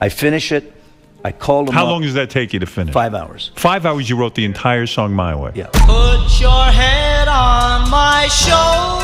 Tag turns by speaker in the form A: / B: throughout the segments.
A: I finish it. I call them
B: How
A: up.
B: long does that take you to finish?
A: 5 hours.
B: 5 hours you wrote the entire song My Way.
A: Yeah.
C: Put your head on my shoulder.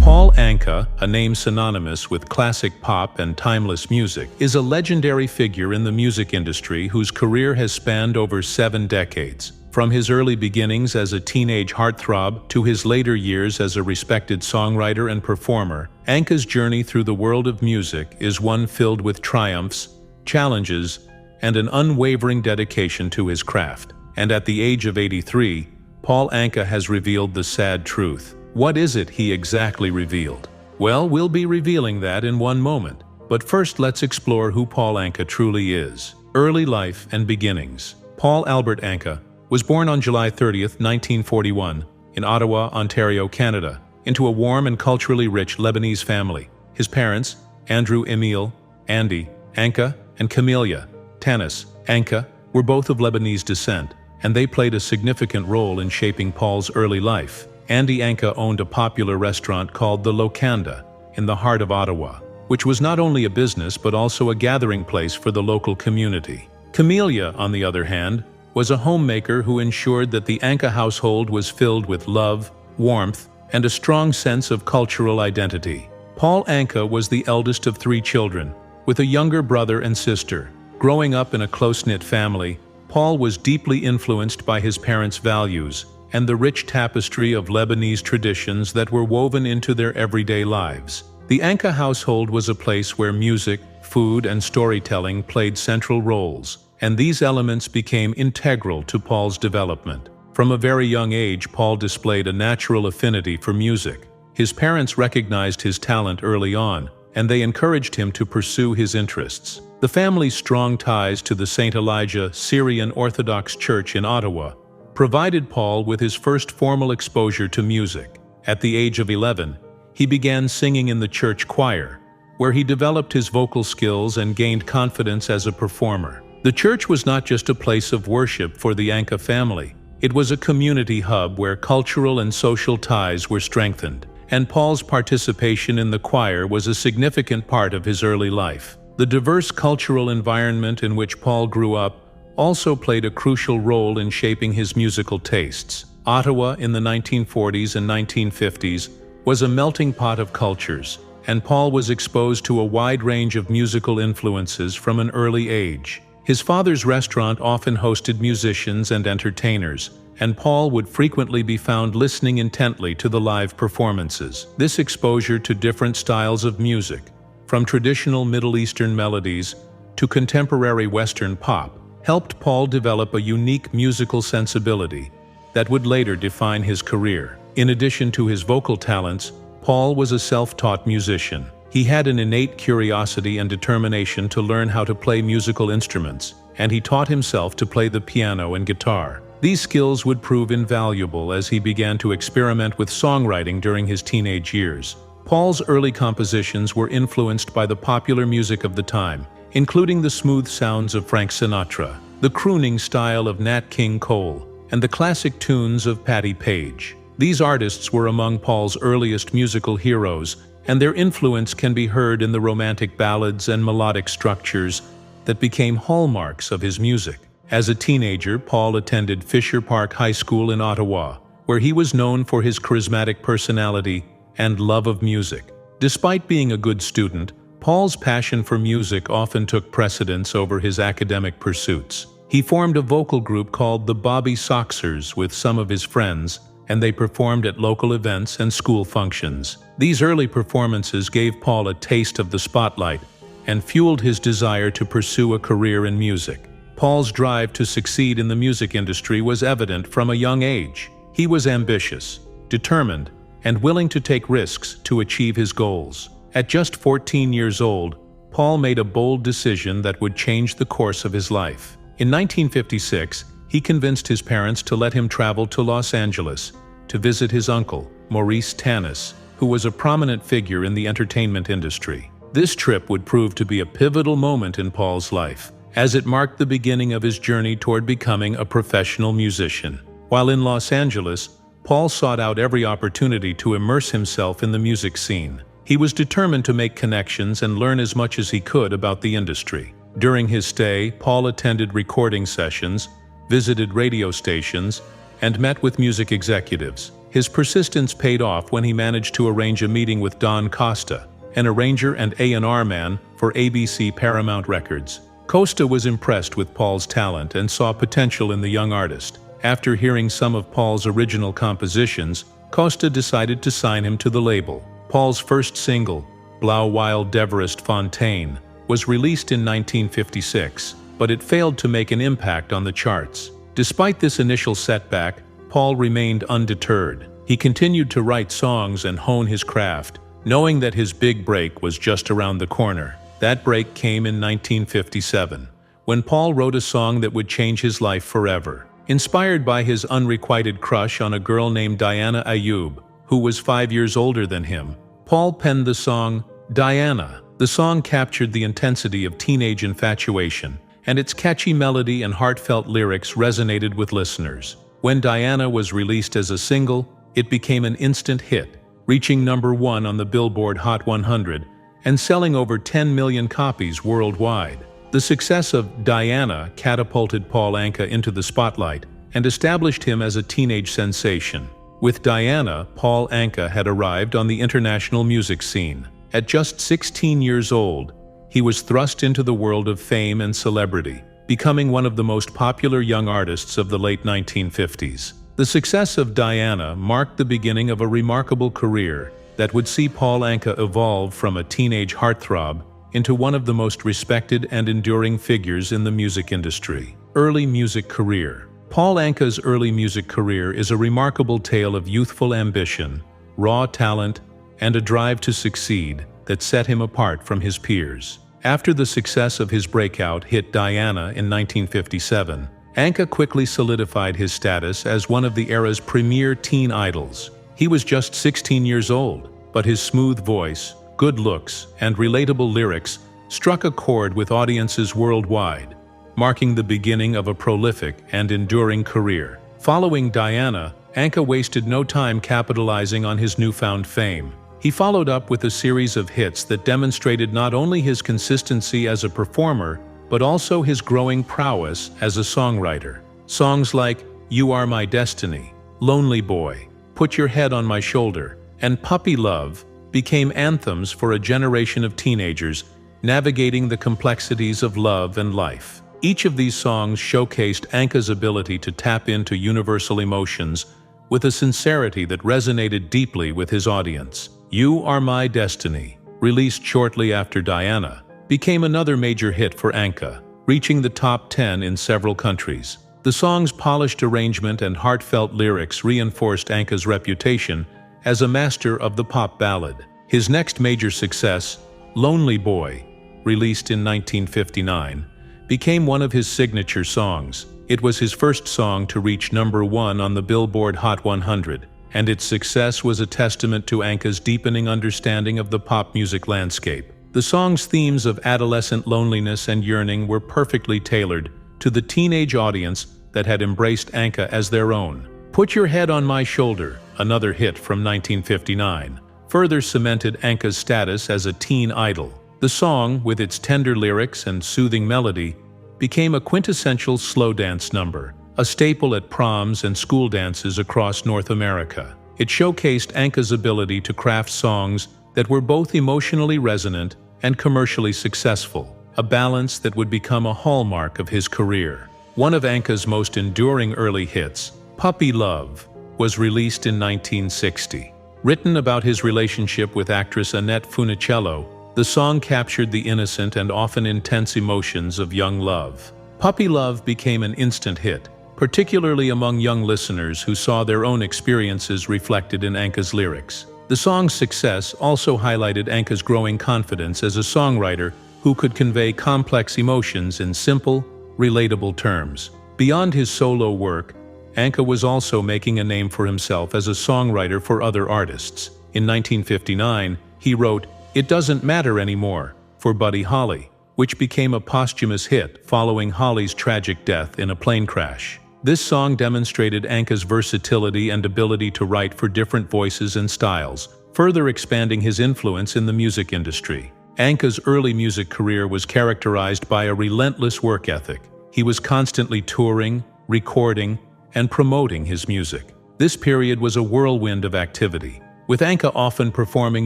D: Paul Anka, a name synonymous with classic pop and timeless music, is a legendary figure in the music industry whose career has spanned over 7 decades. From his early beginnings as a teenage heartthrob to his later years as a respected songwriter and performer, Anka's journey through the world of music is one filled with triumphs, challenges, and an unwavering dedication to his craft. And at the age of 83, Paul Anka has revealed the sad truth. What is it he exactly revealed? Well, we'll be revealing that in one moment. But first, let's explore who Paul Anka truly is. Early life and beginnings. Paul Albert Anka was born on July 30th, 1941, in Ottawa, Ontario, Canada, into a warm and culturally rich Lebanese family. His parents, Andrew Emil, Andy, Anka, and Camelia, Tanis, Anka, were both of Lebanese descent, and they played a significant role in shaping Paul's early life. Andy Anka owned a popular restaurant called the Locanda in the heart of Ottawa, which was not only a business but also a gathering place for the local community. Camelia, on the other hand, was a homemaker who ensured that the Anka household was filled with love, warmth, and a strong sense of cultural identity. Paul Anka was the eldest of 3 children, with a younger brother and sister. Growing up in a close-knit family, Paul was deeply influenced by his parents' values and the rich tapestry of Lebanese traditions that were woven into their everyday lives. The Anka household was a place where music, food, and storytelling played central roles, and these elements became integral to Paul's development. From a very young age, Paul displayed a natural affinity for music. His parents recognized his talent early on, and they encouraged him to pursue his interests. The family's strong ties to the St. Elijah Syrian Orthodox Church in Ottawa provided Paul with his first formal exposure to music. At the age of 11, he began singing in the church choir, where he developed his vocal skills and gained confidence as a performer. The church was not just a place of worship for the Anka family. It was a community hub where cultural and social ties were strengthened, and Paul's participation in the choir was a significant part of his early life. The diverse cultural environment in which Paul grew up also played a crucial role in shaping his musical tastes. Ottawa in the 1940s and 1950s was a melting pot of cultures, and Paul was exposed to a wide range of musical influences from an early age. His father's restaurant often hosted musicians and entertainers, and Paul would frequently be found listening intently to the live performances. This exposure to different styles of music, from traditional Middle Eastern melodies to contemporary Western pop, helped Paul develop a unique musical sensibility that would later define his career. In addition to his vocal talents, Paul was a self-taught musician. He had an innate curiosity and determination to learn how to play musical instruments, and he taught himself to play the piano and guitar. These skills would prove invaluable as he began to experiment with songwriting during his teenage years. Paul's early compositions were influenced by the popular music of the time, including the smooth sounds of Frank Sinatra, the crooning style of Nat King Cole, and the classic tunes of Patti Page. These artists were among Paul's earliest musical heroes, and their influence can be heard in the romantic ballads and melodic structures that became hallmarks of his music. As a teenager, Paul attended Fisher Park High School in Ottawa, where he was known for his charismatic personality and love of music. Despite being a good student, Paul's passion for music often took precedence over his academic pursuits. He formed a vocal group called the Bobby Soxers with some of his friends, and they performed at local events and school functions. These early performances gave Paul a taste of the spotlight and fueled his desire to pursue a career in music. Paul's drive to succeed in the music industry was evident from a young age. He was ambitious, determined, and willing to take risks to achieve his goals. At just 14 years old, Paul made a bold decision that would change the course of his life. In 1956, he convinced his parents to let him travel to Los Angeles to visit his uncle, Maurice Tanis, who was a prominent figure in the entertainment industry. This trip would prove to be a pivotal moment in Paul's life, as it marked the beginning of his journey toward becoming a professional musician. While in Los Angeles, Paul sought out every opportunity to immerse himself in the music scene. He was determined to make connections and learn as much as he could about the industry. During his stay, Paul attended recording sessions, visited radio stations, and met with music executives. His persistence paid off when he managed to arrange a meeting with Don Costa, an arranger and A&R man for ABC Paramount Records. Costa was impressed with Paul's talent and saw potential in the young artist. After hearing some of Paul's original compositions, Costa decided to sign him to the label. Paul's first single, Blau Weil Deverest Fontaine, was released in 1956, but it failed to make an impact on the charts. Despite this initial setback, Paul remained undeterred. He continued to write songs and hone his craft, knowing that his big break was just around the corner. That break came in 1957, when Paul wrote a song that would change his life forever. Inspired by his unrequited crush on a girl named Diana Ayub, who was 5 years older than him, Paul penned the song Diana. The song captured the intensity of teenage infatuation, and its catchy melody and heartfelt lyrics resonated with listeners. When Diana was released as a single, it became an instant hit, reaching #1 on the Billboard Hot 100 and selling over 10 million copies worldwide. The success of Diana catapulted Paul Anka into the spotlight and established him as a teenage sensation. With Diana, Paul Anka had arrived on the international music scene. At just 16 years old, he was thrust into the world of fame and celebrity, becoming one of the most popular young artists of the late 1950s. The success of Diana marked the beginning of a remarkable career that would see Paul Anka evolve from a teenage heartthrob into one of the most respected and enduring figures in the music industry. Early music career. Paul Anka's early music career is a remarkable tale of youthful ambition, raw talent, and a drive to succeed that set him apart from his peers. After the success of his breakout hit Diana in 1957, Anka quickly solidified his status as one of the era's premier teen idols. He was just 16 years old, but his smooth voice, good looks, and relatable lyrics struck a chord with audiences worldwide, marking the beginning of a prolific and enduring career. Following Diana, Anka wasted no time capitalizing on his newfound fame. He followed up with a series of hits that demonstrated not only his consistency as a performer, but also his growing prowess as a songwriter. Songs like You Are My Destiny, Lonely Boy, Put Your Head on My Shoulder, and Puppy Love became anthems for a generation of teenagers navigating the complexities of love and life. Each of these songs showcased Anka's ability to tap into universal emotions with a sincerity that resonated deeply with his audience. You Are My Destiny, released shortly after Diana, became another major hit for Anka, reaching the top 10 in several countries. The song's polished arrangement and heartfelt lyrics reinforced Anka's reputation as a master of the pop ballad. His next major success, Lonely Boy, released in 1959, became one of his signature songs. It was his first song to reach #1 on the Billboard Hot 100, and its success was a testament to Anka's deepening understanding of the pop music landscape. The song's themes of adolescent loneliness and yearning were perfectly tailored to the teenage audience that had embraced Anka as their own. Put Your Head on My Shoulder, another hit from 1959, further cemented Anka's status as a teen idol. The song, with its tender lyrics and soothing melody, became a quintessential slow dance number, a staple at proms and school dances across North America. It showcased Anka's ability to craft songs that were both emotionally resonant and commercially successful, a balance that would become a hallmark of his career. One of Anka's most enduring early hits, Puppy Love, was released in 1960. Written about his relationship with actress Annette Funicello, the song captured the innocent and often intense emotions of young love. Puppy Love became an instant hit, particularly among young listeners who saw their own experiences reflected in Anka's lyrics. The song's success also highlighted Anka's growing confidence as a songwriter who could convey complex emotions in simple, relatable terms. Beyond his solo work, Anka was also making a name for himself as a songwriter for other artists. In 1959, he wrote It Doesn't Matter Anymore for Buddy Holly, which became a posthumous hit following Holly's tragic death in a plane crash. This song demonstrated Anka's versatility and ability to write for different voices and styles, further expanding his influence in the music industry. Anka's early music career was characterized by a relentless work ethic. He was constantly touring, recording, and promoting his music. This period was a whirlwind of activity, with Anka often performing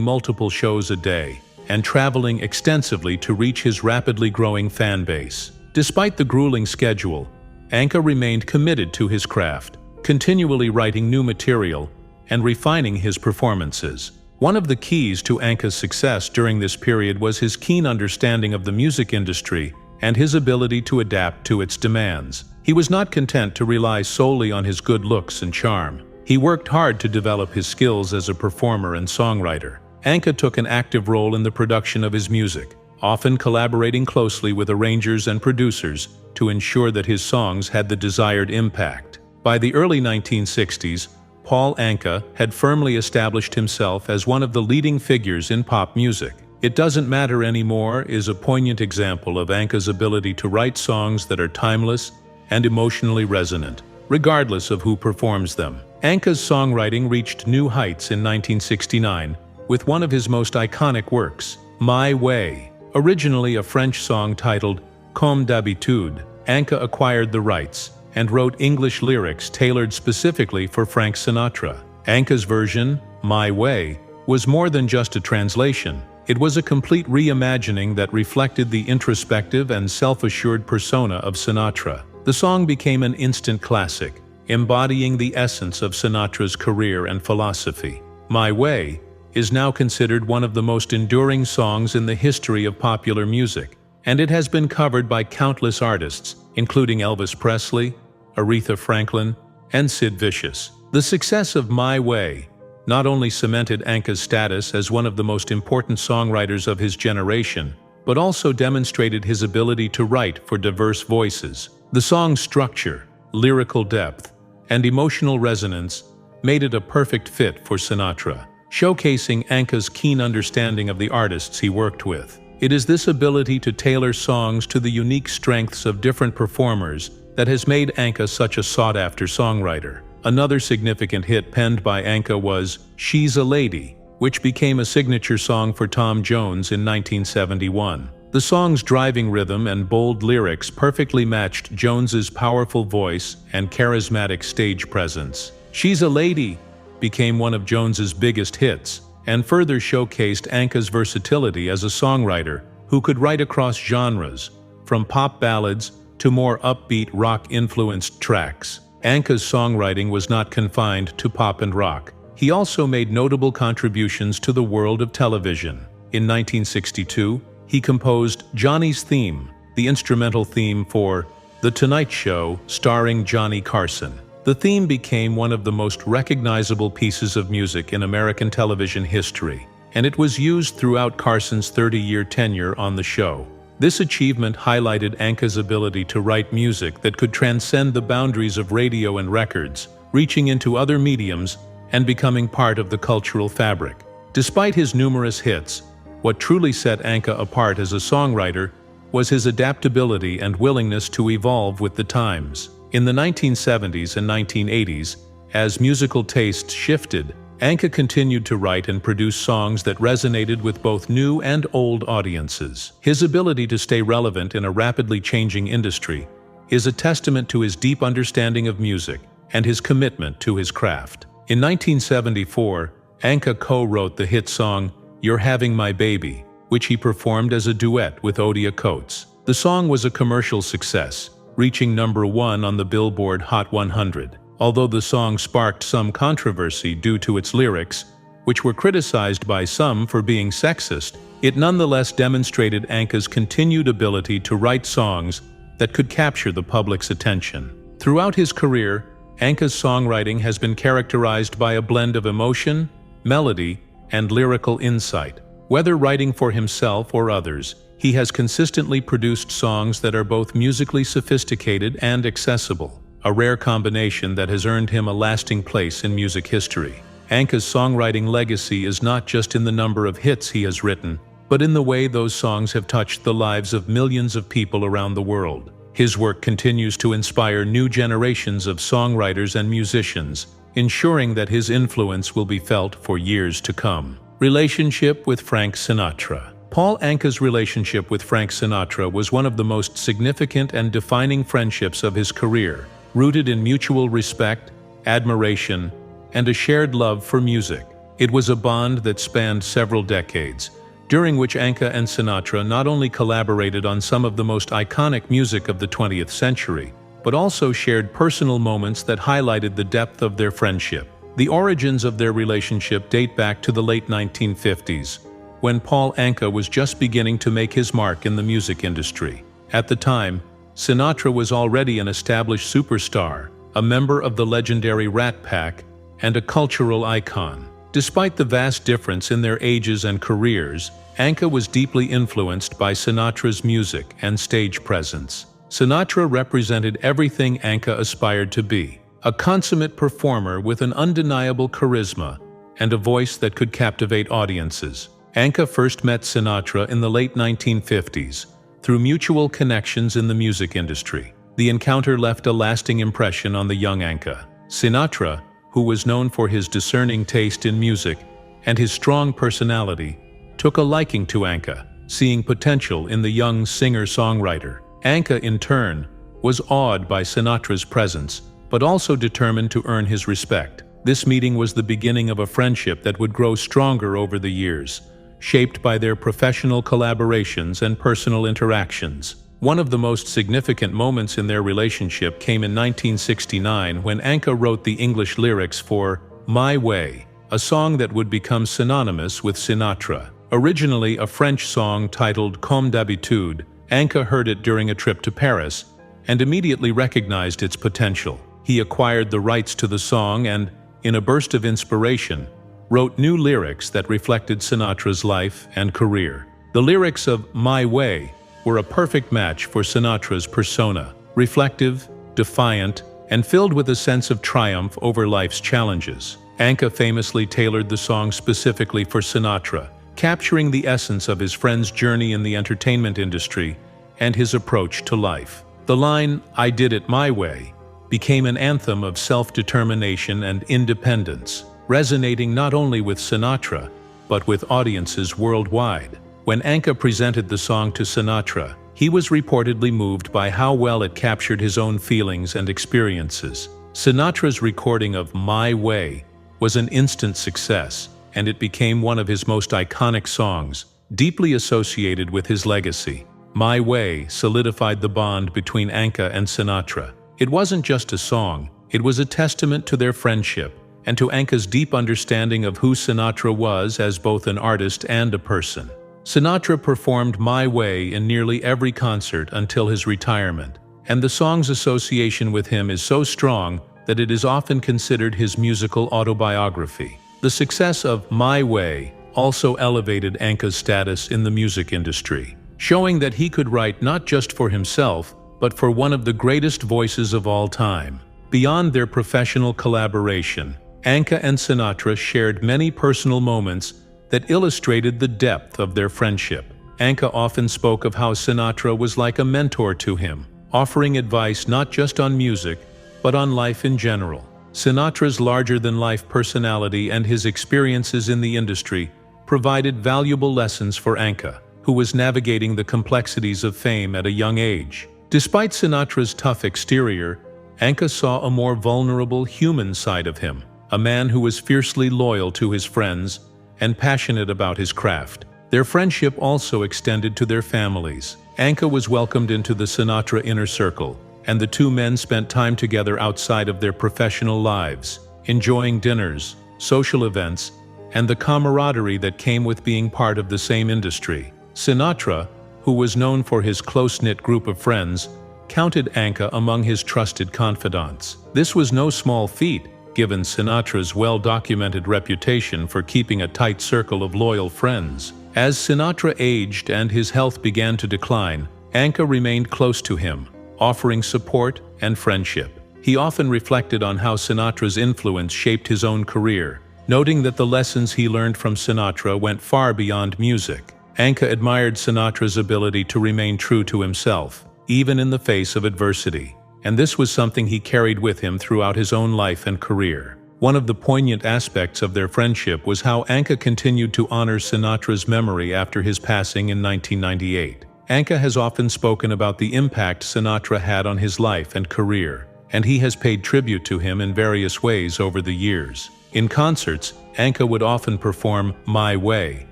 D: multiple shows a day and traveling extensively to reach his rapidly growing fan base. Despite the grueling schedule, Anka remained committed to his craft, continually writing new material and refining his performances. One of the keys to Anka's success during this period was his keen understanding of the music industry and his ability to adapt to its demands. He was not content to rely solely on his good looks and charm. He worked hard to develop his skills as a performer and songwriter. Anka took an active role in the production of his music, often collaborating closely with arrangers and producers to ensure that his songs had the desired impact. By the early 1960s, Paul Anka had firmly established himself as one of the leading figures in pop music. It Doesn't Matter Anymore is a poignant example of Anka's ability to write songs that are timeless and emotionally resonant, regardless of who performs them. Anka's songwriting reached new heights in 1969 with one of his most iconic works, My Way. Originally a French song titled Comme d'habitude, Anka acquired the rights and wrote English lyrics tailored specifically for Frank Sinatra. Anka's version, My Way, was more than just a translation. It was a complete reimagining that reflected the introspective and self-assured persona of Sinatra. The song became an instant classic, embodying the essence of Sinatra's career and philosophy. My Way is now considered one of the most enduring songs in the history of popular music, and it has been covered by countless artists, including Elvis Presley, Aretha Franklin, and Sid Vicious. The success of My Way not only cemented Anka's status as one of the most important songwriters of his generation, but also demonstrated his ability to write for diverse voices. The song's structure, lyrical depth, and emotional resonance made it a perfect fit for Sinatra, showcasing Anka's keen understanding of the artists he worked with. It is this ability to tailor songs to the unique strengths of different performers that has made Anka such a sought-after songwriter. Another significant hit penned by Anka was She's a Lady, which became a signature song for Tom Jones in 1971. The song's driving rhythm and bold lyrics perfectly matched Jones's powerful voice and charismatic stage presence. She's a Lady became one of Jones's biggest hits, and further showcased Anka's versatility as a songwriter who could write across genres, from pop ballads to more upbeat rock-influenced tracks. Anka's songwriting was not confined to pop and rock. He also made notable contributions to the world of television. In 1962, he composed Johnny's Theme, the instrumental theme for The Tonight Show starring Johnny Carson. The theme became one of the most recognizable pieces of music in American television history, and it was used throughout Carson's 30-year tenure on the show. This achievement highlighted Anka's ability to write music that could transcend the boundaries of radio and records, reaching into other mediums and becoming part of the cultural fabric. Despite his numerous hits, what truly set Anka apart as a songwriter was his adaptability and willingness to evolve with the times. In the 1970s and 1980s, as musical tastes shifted, Anka continued to write and produce songs that resonated with both new and old audiences. His ability to stay relevant in a rapidly changing industry is a testament to his deep understanding of music and his commitment to his craft. In 1974, Anka co-wrote the hit song You're Having My Baby, which he performed as a duet with Odia Coates. The song was a commercial success, reaching #1 on the Billboard Hot 100. Although the song sparked some controversy due to its lyrics, which were criticized by some for being sexist, it nonetheless demonstrated Anka's continued ability to write songs that could capture the public's attention. Throughout his career, Anka's songwriting has been characterized by a blend of emotion, melody, and lyrical insight. Whether writing for himself or others, he has consistently produced songs that are both musically sophisticated and accessible, a rare combination that has earned him a lasting place in music history. Anka's songwriting legacy is not just in the number of hits he has written, but in the way those songs have touched the lives of millions of people around the world. His work continues to inspire new generations of songwriters and musicians, ensuring that his influence will be felt for years to come. Relationship with Frank Sinatra. Paul Anka's relationship with Frank Sinatra was one of the most significant and defining friendships of his career, rooted in mutual respect, admiration, and a shared love for music. It was a bond that spanned several decades, during which Anka and Sinatra not only collaborated on some of the most iconic music of the 20th century, but also shared personal moments that highlighted the depth of their friendship. The origins of their relationship date back to the late 1950s, when Paul Anka was just beginning to make his mark in the music industry. At the time, Sinatra was already an established superstar, a member of the legendary Rat Pack, and a cultural icon. Despite the vast difference in their ages and careers, Anka was deeply influenced by Sinatra's music and stage presence. Sinatra represented everything Anka aspired to be, a consummate performer with an undeniable charisma and a voice that could captivate audiences. Anka first met Sinatra in the late 1950s through mutual connections in the music industry. The encounter left a lasting impression on the young Anka. Sinatra, who was known for his discerning taste in music and his strong personality, took a liking to Anka, seeing potential in the young singer-songwriter. Anka, in turn, was awed by Sinatra's presence, but also determined to earn his respect. This meeting was the beginning of a friendship that would grow stronger over the years, shaped by their professional collaborations and personal interactions. One of the most significant moments in their relationship came in 1969 when Anka wrote the English lyrics for My Way, a song that would become synonymous with Sinatra. Originally a French song titled Comme d'habitude, Anka heard it during a trip to Paris and immediately recognized its potential. He acquired the rights to the song and, in a burst of inspiration, wrote new lyrics that reflected Sinatra's life and career. The lyrics of My Way were a perfect match for Sinatra's persona, reflective, defiant, and filled with a sense of triumph over life's challenges. Anka famously tailored the song specifically for Sinatra, capturing the essence of his friend's journey in the entertainment industry and his approach to life. The line, I did it my way, became an anthem of self-determination and independence, resonating not only with Sinatra, but with audiences worldwide. When Anka presented the song to Sinatra, he was reportedly moved by how well it captured his own feelings and experiences. Sinatra's recording of My Way was an instant success, and it became one of his most iconic songs, deeply associated with his legacy. My Way solidified the bond between Anka and Sinatra. It wasn't just a song, it was a testament to their friendship and to Anka's deep understanding of who Sinatra was as both an artist and a person. Sinatra performed My Way in nearly every concert until his retirement, and the song's association with him is so strong that it is often considered his musical autobiography. The success of My Way also elevated Anka's status in the music industry, showing that he could write not just for himself, but for one of the greatest voices of all time. Beyond their professional collaboration, Anka and Sinatra shared many personal moments that illustrated the depth of their friendship. Anka often spoke of how Sinatra was like a mentor to him, offering advice not just on music, but on life in general. Sinatra's larger-than-life personality and his experiences in the industry provided valuable lessons for Anka, who was navigating the complexities of fame at a young age. Despite Sinatra's tough exterior, Anka saw a more vulnerable human side of him, a man who was fiercely loyal to his friends and passionate about his craft. Their friendship also extended to their families. Anka was welcomed into the Sinatra inner circle, and the two men spent time together outside of their professional lives, enjoying dinners, social events, and the camaraderie that came with being part of the same industry. Sinatra, who was known for his close-knit group of friends, counted Anka among his trusted confidants. This was no small feat, given Sinatra's well-documented reputation for keeping a tight circle of loyal friends. As Sinatra aged and his health began to decline, Anka remained close to him, offering support and friendship. He often reflected on how Sinatra's influence shaped his own career, noting that the lessons he learned from Sinatra went far beyond music. Anka admired Sinatra's ability to remain true to himself, even in the face of adversity, and this was something he carried with him throughout his own life and career. One of the poignant aspects of their friendship was how Anka continued to honor Sinatra's memory after his passing in 1998. Anka has often spoken about the impact Sinatra had on his life and career, and he has paid tribute to him in various ways over the years. In concerts, Anka would often perform My Way,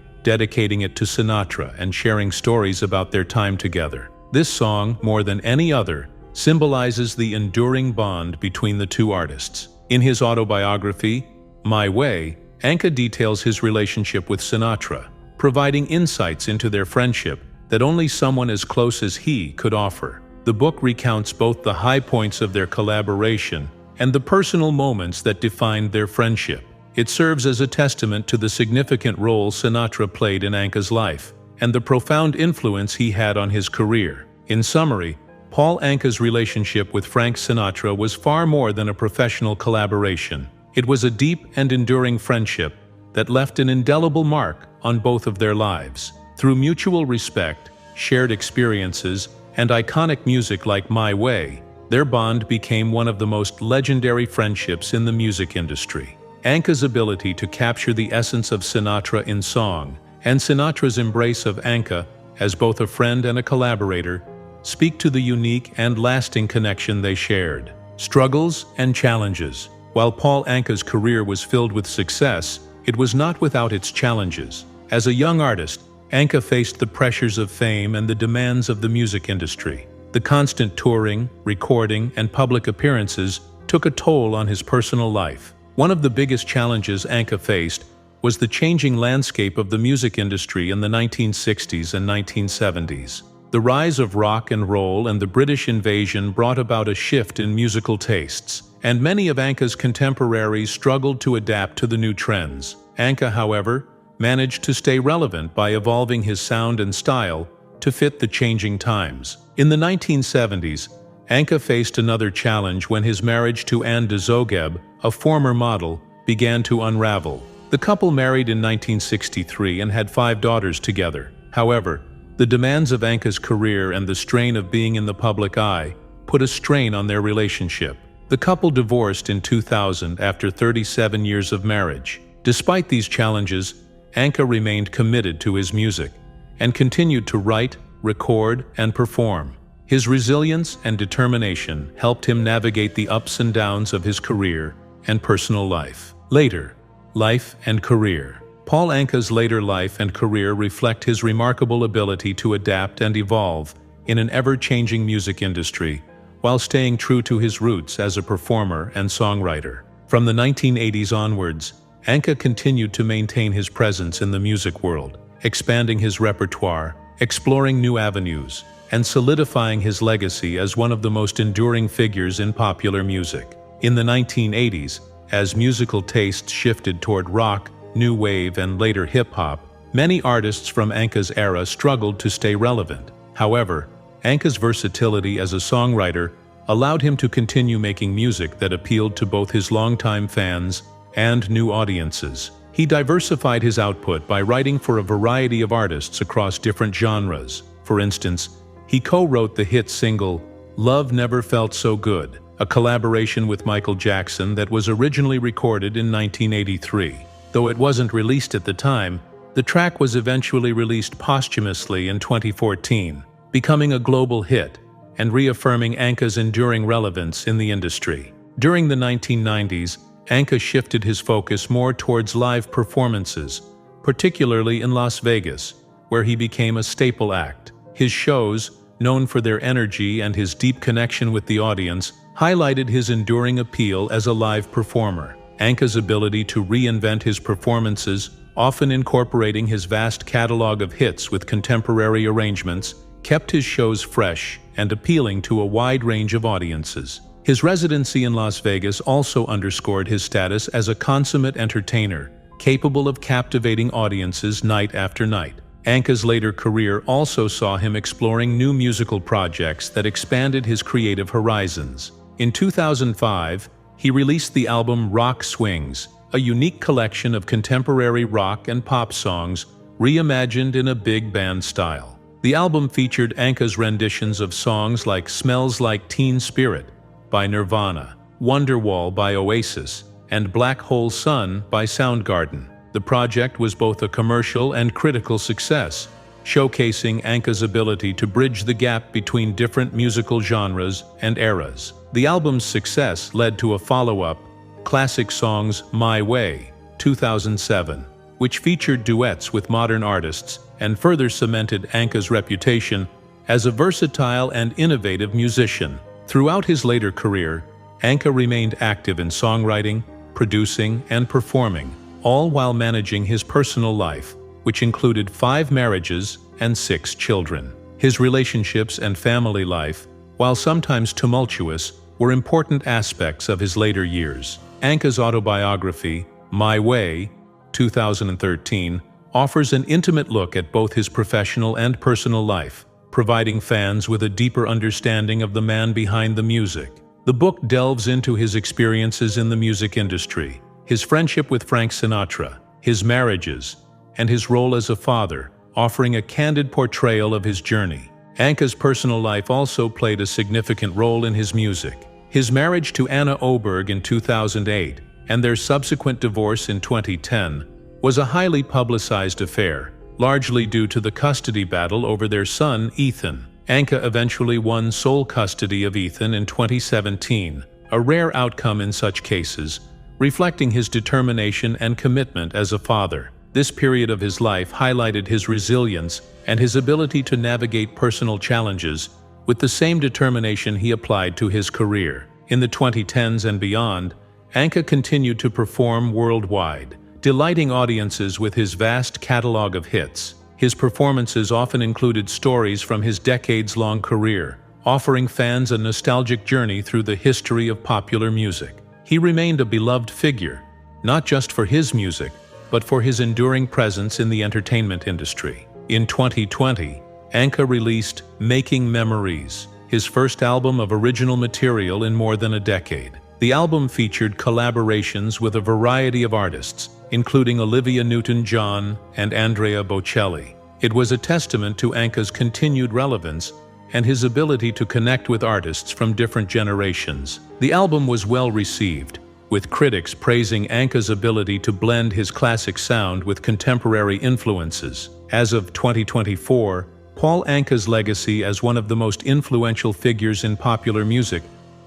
D: dedicating it to Sinatra and sharing stories about their time together. This song, more than any other, symbolizes the enduring bond between the two artists. In his autobiography, My Way, Anka details his relationship with Sinatra, providing insights into their friendship that only someone as close as he could offer. The book recounts both the high points of their collaboration and the personal moments that defined their friendship. It serves as a testament to the significant role Sinatra played in Anka's life and the profound influence he had on his career. In summary, Paul Anka's relationship with Frank Sinatra was far more than a professional collaboration. It was a deep and enduring friendship that left an indelible mark on both of their lives. Through mutual respect, shared experiences, and iconic music like My Way, their bond became one of the most legendary friendships in the music industry. Anka's ability to capture the essence of Sinatra in song, and Sinatra's embrace of Anka as both a friend and a collaborator, speak to the unique and lasting connection they shared. Struggles and challenges. While Paul Anka's career was filled with success, it was not without its challenges. As a young artist, Anka faced the pressures of fame and the demands of the music industry. The constant touring, recording, and public appearances took a toll on his personal life. One of the biggest challenges Anka faced was the changing landscape of the music industry in the 1960s and 1970s. The rise of rock and roll and the British invasion brought about a shift in musical tastes, and many of Anka's contemporaries struggled to adapt to the new trends. Anka, however, managed to stay relevant by evolving his sound and style to fit the changing times. In the 1970s, Anka faced another challenge when his marriage to Anne de Zogeb, a former model, began to unravel. The couple married in 1963 and had 5 daughters together. However, the demands of Anka's career and the strain of being in the public eye put a strain on their relationship. The couple divorced in 2000 after 37 years of marriage. Despite these challenges, Anka remained committed to his music and continued to write, record, and perform. His resilience and determination helped him navigate the ups and downs of his career and personal life. Later, life and career. Paul Anka's later life and career reflect his remarkable ability to adapt and evolve in an ever-changing music industry, while staying true to his roots as a performer and songwriter. From the 1980s onwards, Anka continued to maintain his presence in the music world, expanding his repertoire, exploring new avenues, and solidifying his legacy as one of the most enduring figures in popular music. In the 1980s, as musical tastes shifted toward rock, new wave, and later hip-hop, many artists from Anka's era struggled to stay relevant. However, Anka's versatility as a songwriter allowed him to continue making music that appealed to both his longtime fans and new audiences. He diversified his output by writing for a variety of artists across different genres. For instance, he co-wrote the hit single, Love Never Felt So Good, a collaboration with Michael Jackson that was originally recorded in 1983. Though it wasn't released at the time, the track was eventually released posthumously in 2014, becoming a global hit and reaffirming Anka's enduring relevance in the industry. During the 1990s, Anka shifted his focus more towards live performances, particularly in Las Vegas, where he became a staple act. His shows, known for their energy and his deep connection with the audience, highlighted his enduring appeal as a live performer. Anka's ability to reinvent his performances, often incorporating his vast catalog of hits with contemporary arrangements, kept his shows fresh and appealing to a wide range of audiences. His residency in Las Vegas also underscored his status as a consummate entertainer, capable of captivating audiences night after night. Anka's later career also saw him exploring new musical projects that expanded his creative horizons. In 2005, he released the album Rock Swings, a unique collection of contemporary rock and pop songs reimagined in a big band style. The album featured Anka's renditions of songs like Smells Like Teen Spirit by Nirvana, Wonderwall by Oasis, and Black Hole Sun by Soundgarden. The project was both a commercial and critical success, showcasing Anka's ability to bridge the gap between different musical genres and eras. The album's success led to a follow-up, Classic Songs My Way, 2007, which featured duets with modern artists and further cemented Anka's reputation as a versatile and innovative musician. Throughout his later career, Anka remained active in songwriting, producing, and performing, all while managing his personal life, which included 5 marriages and 6 children. His relationships and family life, while sometimes tumultuous, were important aspects of his later years. Anka's autobiography, My Way, 2013, offers an intimate look at both his professional and personal life, providing fans with a deeper understanding of the man behind the music. The book delves into his experiences in the music industry, his friendship with Frank Sinatra, his marriages, and his role as a father, offering a candid portrayal of his journey. Anka's personal life also played a significant role in his music. His marriage to Anna Oberg in 2008 and their subsequent divorce in 2010 was a highly publicized affair, largely due to the custody battle over their son, Ethan. Anka eventually won sole custody of Ethan in 2017, a rare outcome in such cases, reflecting his determination and commitment as a father. This period of his life highlighted his resilience and his ability to navigate personal challenges with the same determination he applied to his career. In the 2010s and beyond, Anka continued to perform worldwide, delighting audiences with his vast catalog of hits. His performances often included stories from his decades-long career, offering fans a nostalgic journey through the history of popular music. He remained a beloved figure, not just for his music, but for his enduring presence in the entertainment industry. In 2020, Anka released Making Memories, his first album of original material in more than a decade. The album featured collaborations with a variety of artists, including Olivia Newton-John and Andrea Bocelli. It was a testament to Anka's continued relevance and his ability to connect with artists from different generations. The album was well received, with critics praising Anka's ability to blend his classic sound with contemporary influences. As of 2024, Paul Anka's legacy as one of the most influential figures in popular music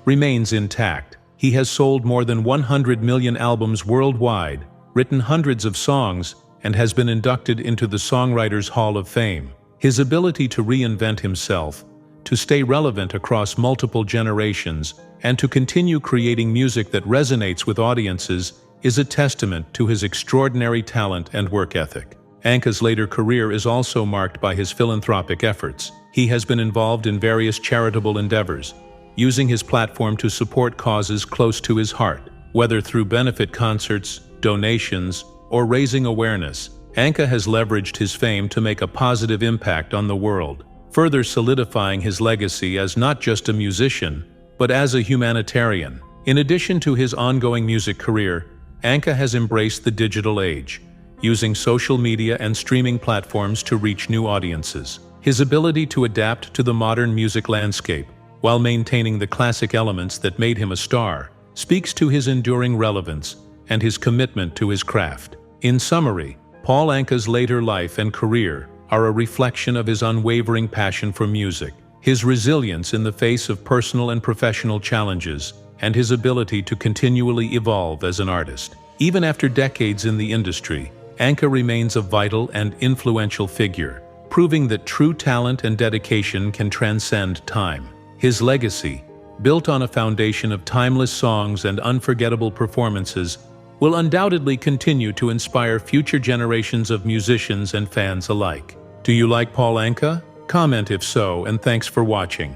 D: remains intact. He has sold more than 100 million albums worldwide, written hundreds of songs, and has been inducted into the Songwriters Hall of Fame. His ability to reinvent himself, to stay relevant across multiple generations, and to continue creating music that resonates with audiences is a testament to his extraordinary talent and work ethic. Anka's later career is also marked by his philanthropic efforts. He has been involved in various charitable endeavors, using his platform to support causes close to his heart. Whether through benefit concerts, donations, or raising awareness, Anka has leveraged his fame to make a positive impact on the world, further solidifying his legacy as not just a musician, but as a humanitarian. In addition to his ongoing music career, Anka has embraced the digital age, using social media and streaming platforms to reach new audiences. His ability to adapt to the modern music landscape, while maintaining the classic elements that made him a star, speaks to his enduring relevance and his commitment to his craft. In summary, Paul Anka's later life and career are a reflection of his unwavering passion for music, his resilience in the face of personal and professional challenges, and his ability to continually evolve as an artist. Even after decades in the industry, Anka remains a vital and influential figure, proving that true talent and dedication can transcend time. His legacy, built on a foundation of timeless songs and unforgettable performances, will undoubtedly continue to inspire future generations of musicians and fans alike. Do you like Paul Anka? Comment if so, and thanks for watching.